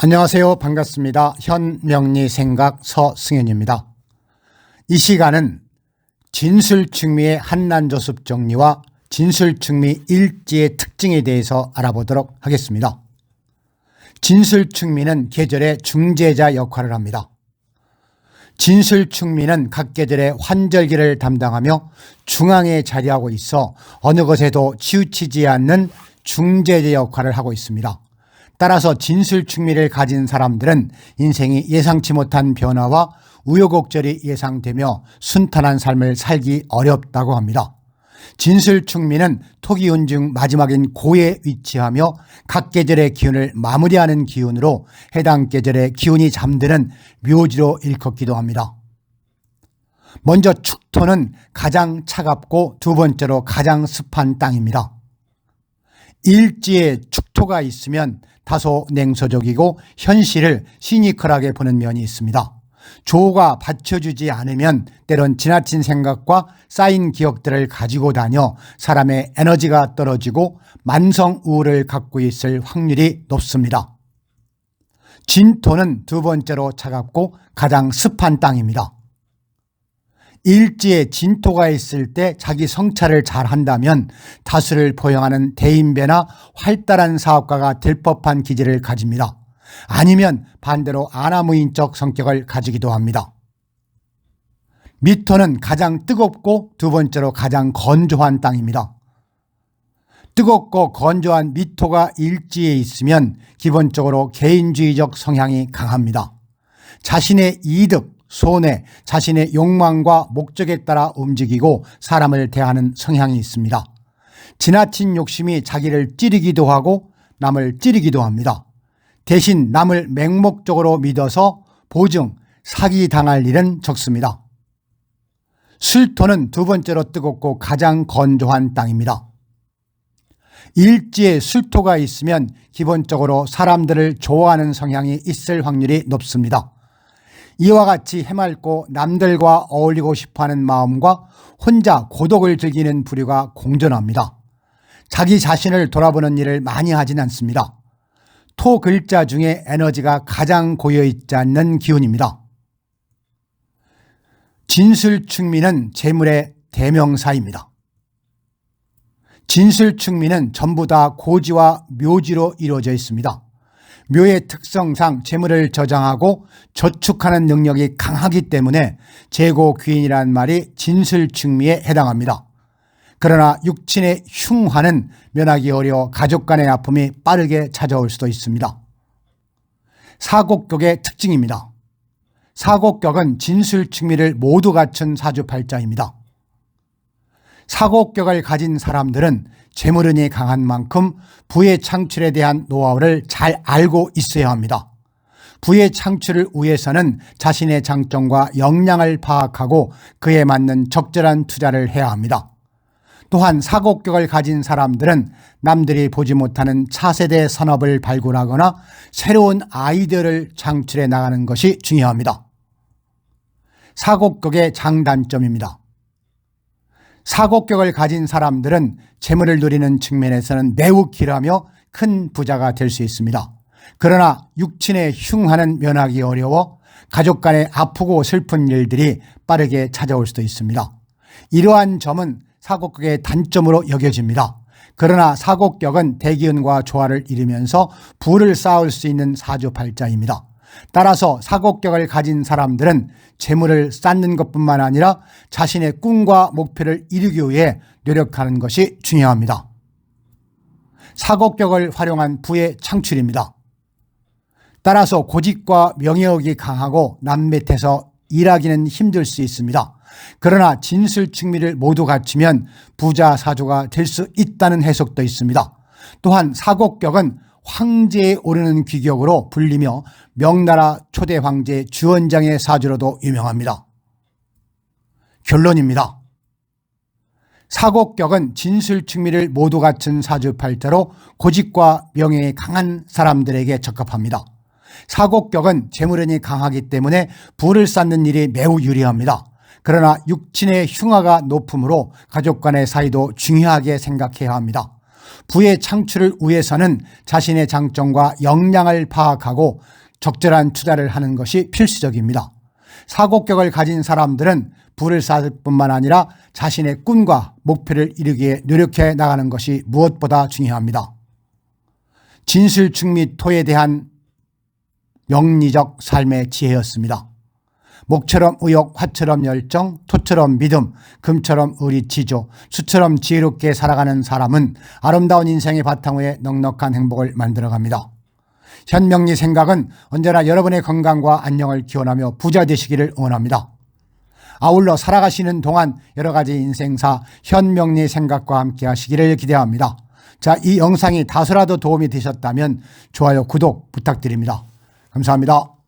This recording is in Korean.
안녕하세요. 반갑습니다. 현명리생각 서승현입니다. 이 시간은 진술충미의 한난조습 정리와 진술충미 일지의 특징에 대해서 알아보도록 하겠습니다. 진술충미는 계절의 중재자 역할을 합니다. 진술충미는 각 계절의 환절기를 담당하며 중앙에 자리하고 있어 어느 것에도 치우치지 않는 중재자 역할을 하고 있습니다. 따라서 진술충미를 가진 사람들은 인생이 예상치 못한 변화와 우여곡절이 예상되며 순탄한 삶을 살기 어렵다고 합니다. 진술충미는 토기운 중 마지막인 고에 위치하며 각 계절의 기운을 마무리하는 기운으로 해당 계절의 기운이 잠드는 묘지로 일컫기도 합니다. 먼저 축토는 가장 차갑고 두 번째로 가장 습한 땅입니다. 일지에 축토가 있으면 다소 냉소적이고 현실을 시니컬하게 보는 면이 있습니다. 조가 받쳐주지 않으면 때론 지나친 생각과 쌓인 기억들을 가지고 다녀 사람의 에너지가 떨어지고 만성 우울을 갖고 있을 확률이 높습니다. 진토는 두 번째로 차갑고 가장 습한 땅입니다. 일지에 진토가 있을 때 자기 성찰을 잘 한다면 다수를 포용하는 대인배나 활달한 사업가가 될 법한 기질을 가집니다. 아니면 반대로 아나무인적 성격을 가지기도 합니다. 미토는 가장 뜨겁고 두 번째로 가장 건조한 땅입니다. 뜨겁고 건조한 미토가 일지에 있으면 기본적으로 개인주의적 성향이 강합니다. 자신의 이득, 손해, 자신의 욕망과 목적에 따라 움직이고 사람을 대하는 성향이 있습니다. 지나친 욕심이 자기를 찌르기도 하고 남을 찌르기도 합니다. 대신 남을 맹목적으로 믿어서 보증, 사기당할 일은 적습니다. 술토는 두 번째로 뜨겁고 가장 건조한 땅입니다. 일지에 술토가 있으면 기본적으로 사람들을 좋아하는 성향이 있을 확률이 높습니다. 이와 같이 해맑고 남들과 어울리고 싶어하는 마음과 혼자 고독을 즐기는 부류가 공존합니다. 자기 자신을 돌아보는 일을 많이 하진 않습니다. 토 글자 중에 에너지가 가장 고여있지 않는 기운입니다. 진술충미는 재물의 대명사입니다. 진술충미는 전부 다 고지와 묘지로 이루어져 있습니다. 묘의 특성상 재물을 저장하고 저축하는 능력이 강하기 때문에 재고귀인이라는 말이 진술충미에 해당합니다. 그러나 육친의 흉화는 면하기 어려워 가족 간의 아픔이 빠르게 찾아올 수도 있습니다. 사곡격의 특징입니다. 사곡격은 진술충미를 모두 갖춘 사주팔자입니다. 사곡격을 가진 사람들은 재물운이 강한 만큼 부의 창출에 대한 노하우를 잘 알고 있어야 합니다. 부의 창출을 위해서는 자신의 장점과 역량을 파악하고 그에 맞는 적절한 투자를 해야 합니다. 또한 사곡격을 가진 사람들은 남들이 보지 못하는 차세대 산업을 발굴하거나 새로운 아이디어를 창출해 나가는 것이 중요합니다. 사곡격의 장단점입니다. 사곡격을 가진 사람들은 재물을 누리는 측면에서는 매우 길하며 큰 부자가 될 수 있습니다. 그러나 육친의 흉화는 면하기 어려워 가족 간에 아프고 슬픈 일들이 빠르게 찾아올 수도 있습니다. 이러한 점은 사곡격의 단점으로 여겨집니다. 그러나 사곡격은 대기운과 조화를 이루면서 부를 쌓을 수 있는 사주팔자입니다. 따라서 사곡격을 가진 사람들은 재물을 쌓는 것뿐만 아니라 자신의 꿈과 목표를 이루기 위해 노력하는 것이 중요합니다. 사곡격을 활용한 부의 창출입니다. 따라서 고집과 명예욕이 강하고 남밑에서 일하기는 힘들 수 있습니다. 그러나 진술충미를 모두 갖추면 부자 사주가 될 수 있다는 해석도 있습니다. 또한 사곡격은 황제에 오르는 귀격으로 불리며 명나라 초대 황제 주원장의 사주로도 유명합니다. 결론입니다. 사곡격은 진술충미를 모두 갖춘 사주팔자로 고집과 명예에 강한 사람들에게 적합합니다. 사곡격은 재물운이 강하기 때문에 부를 쌓는 일이 매우 유리합니다. 그러나 육친의 흉화가 높으므로 가족 간의 사이도 중요하게 생각해야 합니다. 부의 창출을 위해서는 자신의 장점과 역량을 파악하고 적절한 투자를 하는 것이 필수적입니다. 사고격을 가진 사람들은 부를 쌓을 뿐만 아니라 자신의 꿈과 목표를 이루기에 노력해 나가는 것이 무엇보다 중요합니다. 진술충미토에 대한 명리적 삶의 지혜였습니다. 목처럼 의욕, 화처럼 열정, 토처럼 믿음, 금처럼 의리지조, 수처럼 지혜롭게 살아가는 사람은 아름다운 인생의 바탕 위에 넉넉한 행복을 만들어갑니다. 현명리 생각은 언제나 여러분의 건강과 안녕을 기원하며 부자 되시기를 응원합니다. 아울러 살아가시는 동안 여러 가지 인생사 현명리 생각과 함께 하시기를 기대합니다. 자, 이 영상이 다소라도 도움이 되셨다면 좋아요, 구독 부탁드립니다. 감사합니다.